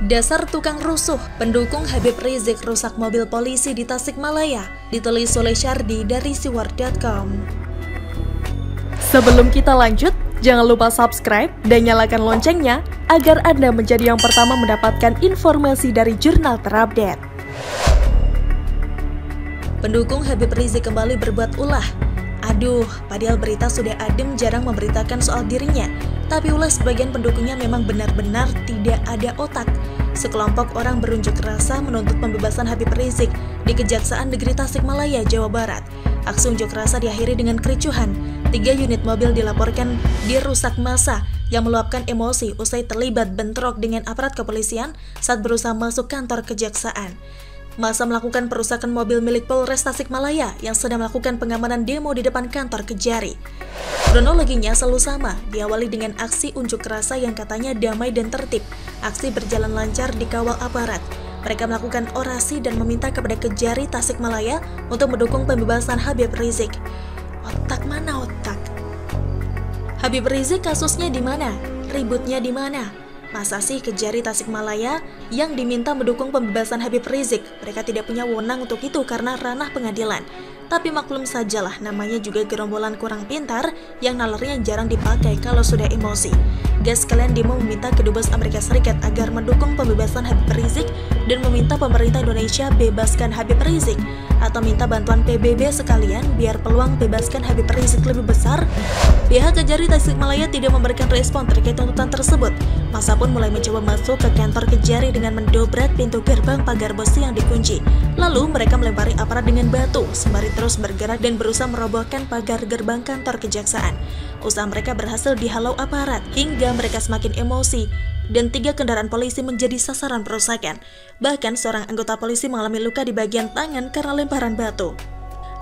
Dasar tukang rusuh, pendukung Habib Rizik rusak mobil polisi di Tasikmalaya, ditulis oleh Syardi dari siwar.com. Sebelum kita lanjut, jangan lupa subscribe dan nyalakan loncengnya agar Anda menjadi yang pertama mendapatkan informasi dari jurnal terupdate. Pendukung Habib Rizik kembali berbuat ulah. Aduh, padahal berita sudah adem jarang memberitakan soal dirinya. Tapi ulah sebagian pendukungnya memang benar-benar tidak ada otak. Sekelompok orang berunjuk rasa menuntut pembebasan Habib Rizik di Kejaksaan Negeri Tasikmalaya, Jawa Barat. Aksi unjuk rasa diakhiri dengan kericuhan. 3 unit mobil dilaporkan dirusak massa yang meluapkan emosi usai terlibat bentrok dengan aparat kepolisian saat berusaha masuk kantor kejaksaan. Massa melakukan perusakan mobil milik Polres Tasikmalaya yang sedang melakukan pengamanan demo di depan kantor Kejari. Kronologinya selalu sama, diawali dengan aksi unjuk rasa yang katanya damai dan tertib. Aksi berjalan lancar dikawal aparat. Mereka melakukan orasi dan meminta kepada Kejari Tasikmalaya untuk mendukung pembebasan Habib Rizik. Otak mana otak? Habib Rizik kasusnya di mana? Ributnya di mana? Masa sih Kejari Tasikmalaya yang diminta mendukung pembebasan Habib Rizik? Mereka tidak punya wewenang untuk itu karena ranah pengadilan. Tapi maklum sajalah, namanya juga gerombolan kurang pintar yang nalarnya jarang dipakai kalau sudah emosi. Gas kalian demo meminta kedubes Amerika Serikat agar mendukung pembebasan Habib Rizik dan meminta pemerintah Indonesia bebaskan Habib Rizik, atau minta bantuan PBB sekalian biar peluang bebaskan Habib Rizik lebih besar. Pihak Kejari Tasikmalaya tidak memberikan respon terkait tuntutan tersebut. Massa pun mulai mencoba masuk ke kantor Kejari dengan mendobrak pintu gerbang pagar besi yang dikunci. Lalu mereka melempari aparat dengan batu sembari terus bergerak dan berusaha merobohkan pagar gerbang kantor kejaksaan. Usaha mereka berhasil dihalau aparat hingga mereka semakin emosi dan 3 kendaraan polisi menjadi sasaran perusakan. Bahkan seorang anggota polisi mengalami luka di bagian tangan karena lemparan batu.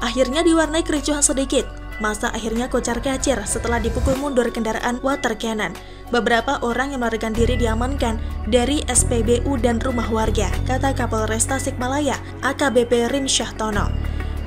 Akhirnya diwarnai kericuhan sedikit. Massa akhirnya kocar-kacir setelah dipukul mundur kendaraan water cannon. Beberapa orang yang melarikan diri diamankan dari SPBU dan rumah warga, kata Kapolres Tasikmalaya, AKBP Rim Syahtono.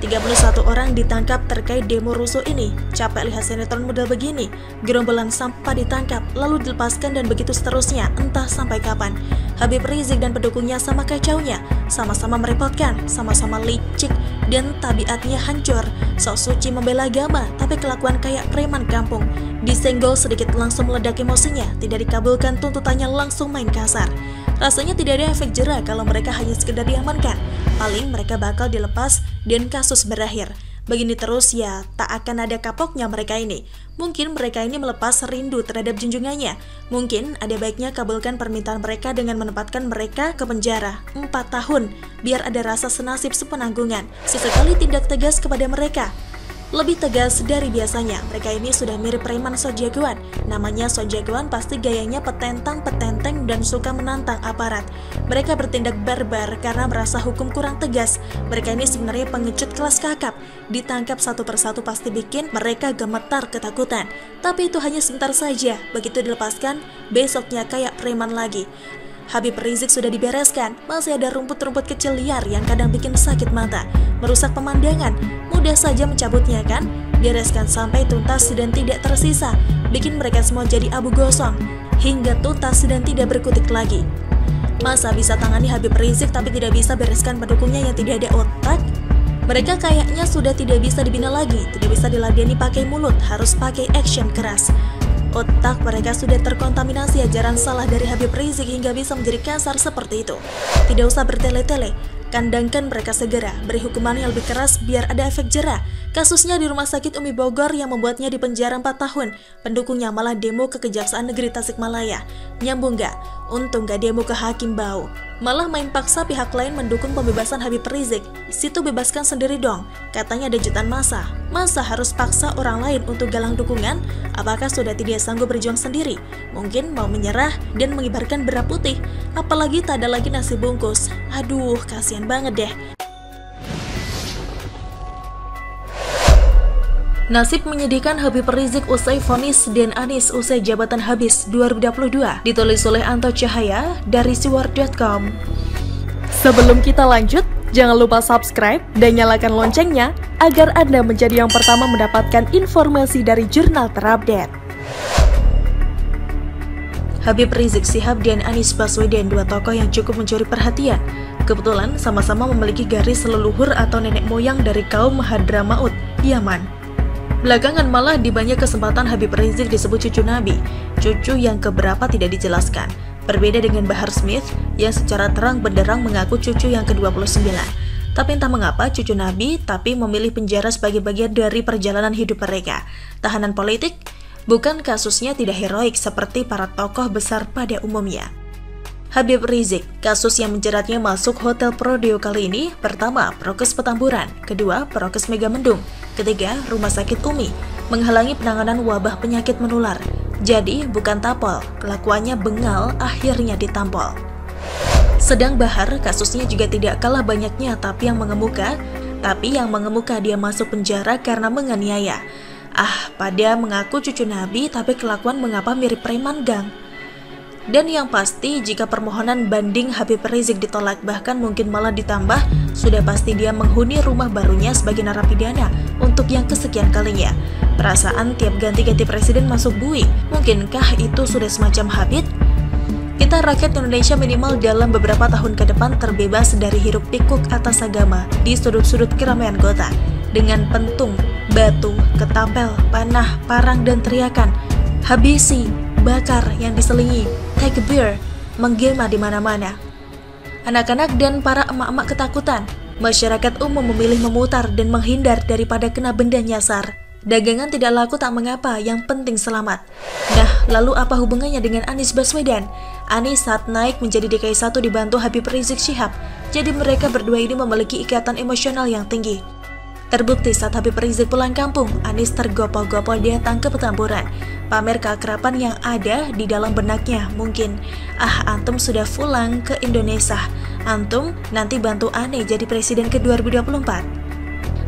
31 orang ditangkap terkait demo rusuh ini. Capek lihat sinetron model begini. Gerombolan sampah ditangkap, lalu dilepaskan dan begitu seterusnya, entah sampai kapan. Habib Rizik dan pendukungnya sama kacaunya, sama-sama merepotkan, sama-sama licik, dan tabiatnya hancur. Sok suci membela agama, tapi kelakuan kayak preman kampung. Disenggol sedikit langsung meledak emosinya, tidak dikabulkan tuntutannya langsung main kasar. Rasanya tidak ada efek jera kalau mereka hanya sekedar diamankan. Paling mereka bakal dilepas dan kasus berakhir. Begini terus ya, tak akan ada kapoknya mereka ini. Mungkin mereka ini melepas rindu terhadap junjungannya. Mungkin ada baiknya kabulkan permintaan mereka dengan menempatkan mereka ke penjara 4 tahun, biar ada rasa senasib sepenanggungan. Sesekali tindak tegas kepada mereka. Lebih tegas dari biasanya. Mereka ini sudah mirip preman sojagoan. Namanya sojagoan pasti gayanya petentang-petenteng dan suka menantang aparat. Mereka bertindak barbar karena merasa hukum kurang tegas. Mereka ini sebenarnya pengecut kelas kakap. Ditangkap satu persatu pasti bikin mereka gemetar ketakutan. Tapi itu hanya sebentar saja. Begitu dilepaskan, besoknya kayak preman lagi. Habib Rizik sudah dibereskan, masih ada rumput-rumput kecil liar yang kadang bikin sakit mata, merusak pemandangan. Mudah saja mencabutnya kan? Bereskan sampai tuntas dan tidak tersisa, bikin mereka semua jadi abu gosong, hingga tuntas dan tidak berkutik lagi. Masa bisa tangani Habib Rizik tapi tidak bisa bereskan pendukungnya yang tidak ada otak? Mereka kayaknya sudah tidak bisa dibina lagi, tidak bisa diladeni pakai mulut, harus pakai action keras. Otak mereka sudah terkontaminasi ajaran salah dari Habib Rizik hingga bisa menjadi kasar seperti itu. Tidak usah bertele-tele, kandangkan mereka segera, beri hukuman yang lebih keras biar ada efek jera. Kasusnya di Rumah Sakit Umi Bogor yang membuatnya dipenjara 4 tahun. Pendukungnya malah demo ke Kejaksaan Negeri Tasikmalaya. Nyambung gak? Untung gak demo ke Hakim Bau. Malah main paksa pihak lain mendukung pembebasan Habib Rizik. Situ bebaskan sendiri dong, katanya ada jutaan massa. Masa harus paksa orang lain untuk galang dukungan? Apakah sudah tidak sanggup berjuang sendiri? Mungkin mau menyerah dan mengibarkan bendera putih. Apalagi tak ada lagi nasi bungkus. Aduh, kasihan banget deh. Nasib menyedihkan Habib Rizik usai vonis dan Anies usai jabatan habis 2022, ditulis oleh Anto Cahaya dari siwar.com. Sebelum kita lanjut, jangan lupa subscribe dan nyalakan loncengnya agar Anda menjadi yang pertama mendapatkan informasi dari jurnal terupdate. Habib Rizik Syihab dan Anies Baswedan, dua tokoh yang cukup mencuri perhatian. Kebetulan sama-sama memiliki garis leluhur atau nenek moyang dari kaum Hadramaut, Yaman. Belakangan malah di banyak kesempatan Habib Rizik disebut cucu Nabi, cucu yang keberapa tidak dijelaskan. Berbeda dengan Bahar Smith yang secara terang benderang mengaku cucu yang ke-29. Tapi entah mengapa cucu Nabi tapi memilih penjara sebagai bagian dari perjalanan hidup mereka. Tahanan politik? Bukan, kasusnya tidak heroik seperti para tokoh besar pada umumnya. Habib Rizik, kasus yang menjeratnya masuk Hotel Prodeo kali ini: pertama, Prokes Petamburan; kedua, Prokes Megamendung; ketiga, Rumah Sakit Umi, menghalangi penanganan wabah penyakit menular. Jadi, bukan tapol, kelakuannya bengal, akhirnya ditampol. Sedang Bahar, kasusnya juga tidak kalah banyaknya, tapi yang mengemuka dia masuk penjara karena menganiaya. Pada mengaku cucu Nabi, tapi kelakuan mengapa mirip preman gang? Dan yang pasti, jika permohonan banding Habib Rizik ditolak, bahkan mungkin malah ditambah, sudah pasti dia menghuni rumah barunya sebagai narapidana untuk yang kesekian kalinya. Perasaan tiap ganti-ganti presiden masuk bui, mungkinkah itu sudah semacam habit? Kita rakyat Indonesia minimal dalam beberapa tahun ke depan terbebas dari hiruk pikuk atas agama di sudut-sudut keramaian kota. Dengan pentung, batu, ketapel, panah, parang, dan teriakan habisi, bakar yang diselingi, take a beer, menggema di mana-mana. Anak-anak dan para emak-emak ketakutan. Masyarakat umum memilih memutar dan menghindar daripada kena benda nyasar. Dagangan tidak laku tak mengapa, yang penting selamat. Nah, lalu apa hubungannya dengan Anies Baswedan? Anies saat naik menjadi DKI 1 dibantu Habib Rizik Syihab. Jadi mereka berdua ini memiliki ikatan emosional yang tinggi. Terbukti saat Habib Rizik pulang kampung, Anies tergopoh-gopoh datang ke Petamburan, pamer keakraban yang ada di dalam benaknya. Mungkin, antum sudah pulang ke Indonesia, antum nanti bantu Ane jadi presiden ke 2024.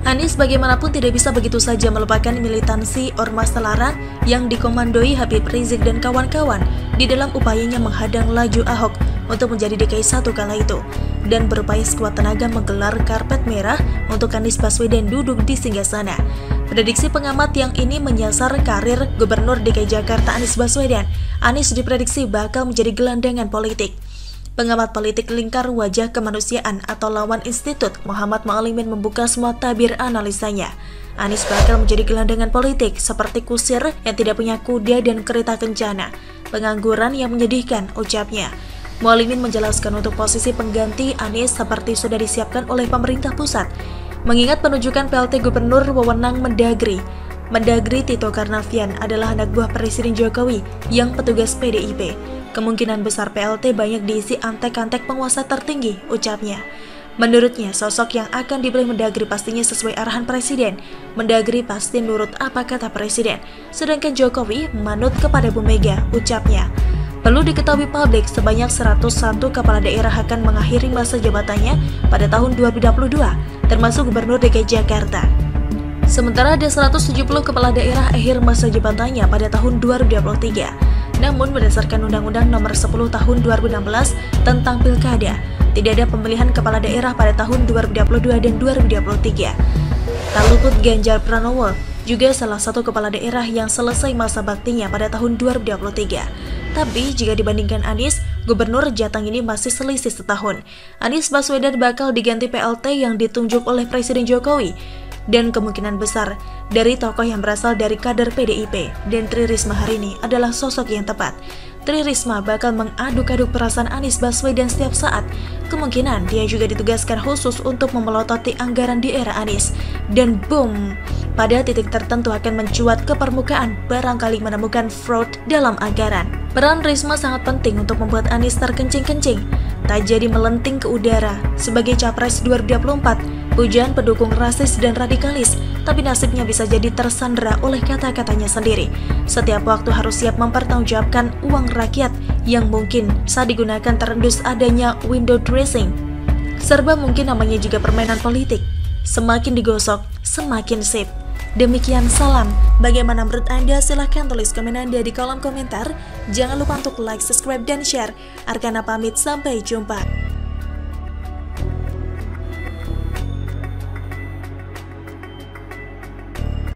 Anies bagaimanapun tidak bisa begitu saja melupakan militansi ormas terlarang yang dikomandoi Habib Rizik dan kawan-kawan di dalam upayanya menghadang laju Ahok untuk menjadi DKI 1 kala itu, dan berupaya sekuat tenaga menggelar karpet merah untuk Anies Baswedan duduk di singgasana. Prediksi pengamat yang ini menyasar karir Gubernur DKI Jakarta Anies Baswedan. Anies diprediksi bakal menjadi gelandangan politik. Pengamat politik lingkar wajah kemanusiaan atau lawan institut Muhammad Ma'alimin membuka semua tabir analisanya. Anies bakal menjadi gelandangan politik seperti kusir yang tidak punya kuda dan kereta kencana. Pengangguran yang menyedihkan, ucapnya. Ma'alimin menjelaskan untuk posisi pengganti Anies seperti sudah disiapkan oleh pemerintah pusat. Mengingat penunjukan PLT Gubernur wewenang Mendagri. Mendagri Tito Karnavian adalah anak buah Presiden Jokowi yang petugas PDIP. Kemungkinan besar PLT banyak diisi antek-antek penguasa tertinggi, ucapnya. Menurutnya, sosok yang akan dipilih Mendagri pastinya sesuai arahan Presiden. Mendagri pasti nurut apa kata Presiden, sedangkan Jokowi manut kepada Bu Mega, ucapnya. Perlu diketahui publik, sebanyak 101 kepala daerah akan mengakhiri masa jabatannya pada tahun 2022, termasuk Gubernur DKI Jakarta. Sementara ada 170 kepala daerah akhir masa jabatannya pada tahun 2023. Namun berdasarkan Undang-Undang Nomor 10 Tahun 2016 tentang Pilkada, tidak ada pemilihan kepala daerah pada tahun 2022 dan 2023. Tak luput Ganjar Pranowo, juga salah satu kepala daerah yang selesai masa baktinya pada tahun 2023. Tapi jika dibandingkan Anies, Gubernur Jateng ini masih selisih setahun. Anies Baswedan bakal diganti PLT yang ditunjuk oleh Presiden Jokowi. Dan kemungkinan besar dari tokoh yang berasal dari kader PDIP, dan Tri Risma hari ini adalah sosok yang tepat. Tri Risma bakal mengaduk-aduk perasaan Anies Baswedan setiap saat. Kemungkinan dia juga ditugaskan khusus untuk memelototi anggaran di era Anies. Dan boom, pada titik tertentu akan mencuat ke permukaan, barangkali menemukan fraud dalam anggaran. Peran Risma sangat penting untuk membuat Anies terkencing-kencing, tak jadi melenting ke udara sebagai Capres 2024. Pujian pendukung rasis dan radikalis, tapi nasibnya bisa jadi tersandera oleh kata-katanya sendiri. Setiap waktu harus siap mempertanggungjawabkan uang rakyat yang mungkin saat digunakan terendus adanya window dressing. Serba mungkin namanya juga permainan politik. Semakin digosok, semakin sip. Demikian salam. Bagaimana menurut Anda? Silahkan tulis komen Anda di kolom komentar. Jangan lupa untuk like, subscribe, dan share. Arkana pamit, sampai jumpa.